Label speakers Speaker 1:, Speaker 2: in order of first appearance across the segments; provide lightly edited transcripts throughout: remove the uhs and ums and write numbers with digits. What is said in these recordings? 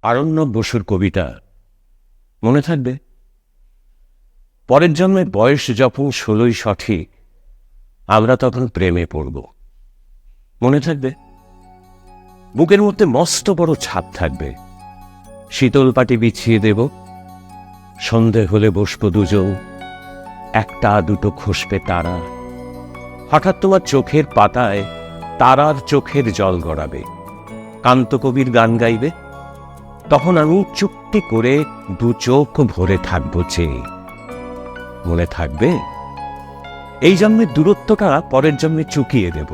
Speaker 1: আরণ্যক বসুর কবিতা মনে থাকবে? পরের জন্মে বয়স যখন 16ই সঠিক, আমরা তখন প্রেমে পড়ব। মনে থাকবে? বুকের মধ্যে মস্ত বড় ছাদ থাকবে, শীতল পাটি বিছিয়ে দেব, সন্ধে হলে বসবো দুজন, একটা দুটো খসবে তারা, হঠাৎ তোমার চোখের পাতায় তারার চোখের জল গড়াবে, কান্তকবির গান গাইবে, তখন আমি চুপটি করে দু চোখ ভরে থাকবো চেয়ে। মনে থাকবে? এই জন্মের দূরত্বটা পরের জন্মে চুকিয়ে দেব,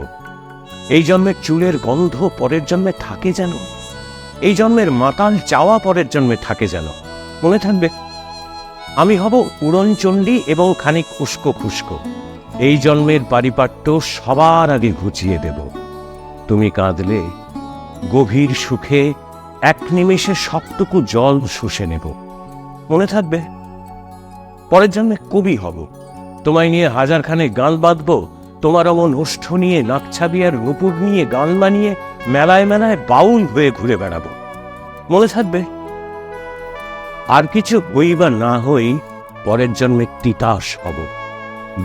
Speaker 1: এই জন্মের চুলের গন্ধ পরের জন্মে থাকে যেন, এই জন্মের মাতাল চাওয়া পরের জন্মে থাকে যেন। মনে থাকবে? আমি হব উড়নচণ্ডী এবং খানিক উস্কো খুস্কো, এই জন্মের পারিপাট্য সবার আগে ঘুচিয়ে দেব। তুমি কাঁদলে গভীর সুখে এক নিমেষে সবটুকু জল শুষে নেব। মনে থাকবে? পরের জন্মে কবি হব, তোমায় নিয়ে হাজারখানে গান বাঁধব, তোমার অমন ওষ্ঠ নিয়ে নাকছাবি আর নুপুর নিয়ে গান বানিয়ে মেলায় মেলায় বাউল হয়ে ঘুরে বেড়াবো। মনে থাকবে? আর কিছু হই বা না হই, পরের জন্মে তিতাস হব,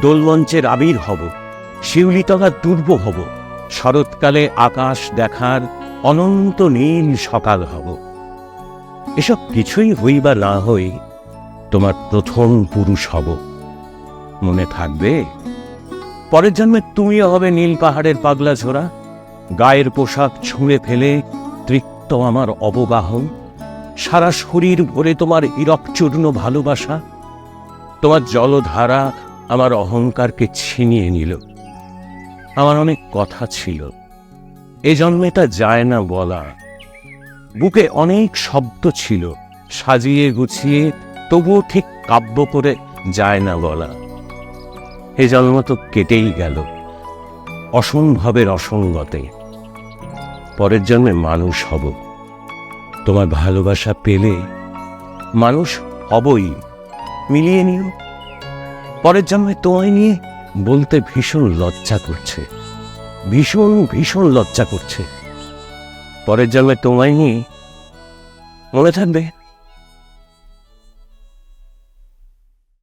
Speaker 1: দোলমঞ্চের আবির হব, শিউলিতলার দুর্ব হব, শরৎকালে আকাশ দেখার অনন্ত নীল সকাল হব। এসব কিছুই হই বা না হই, তোমার প্রথম পুরুষ হব। মনে থাকবে? পরের জন্মে তুমিও হবে নীল পাহাড়ের পাগলা ঝোড়া, গায়ের পোশাক ছুঁড়ে ফেলে তৃপ্ত আমার অবগাহন, সারা শরীর ভরে তোমার হীরকচূর্ণ ভালোবাসা, তোমার জলধারা আমার অহংকারকে ছিনিয়ে নিল। আমার অনেক কথা ছিল, এ জন্মে তা যায় না বলা, বুকে অনেক শব্দ ছিল, সাজিয়ে গুছিয়ে তবুও ঠিক কাব্য করে যায় না বলা। এ জন্ম তো কেটেই গেল অসম্ভবের অসঙ্গতে, পরের জন্মে মানুষ হব, তোমার ভালোবাসা পেলে মানুষ হবই, মিলিয়ে নিও। পরের জন্মে তোমায় নিয়ে বলতে ভীষণ লজ্জা করছে, ভীষণ ভীষণ লজ্জা করছে। পরের জন্মে তোমায় নিয়ে, মনে থাকবে?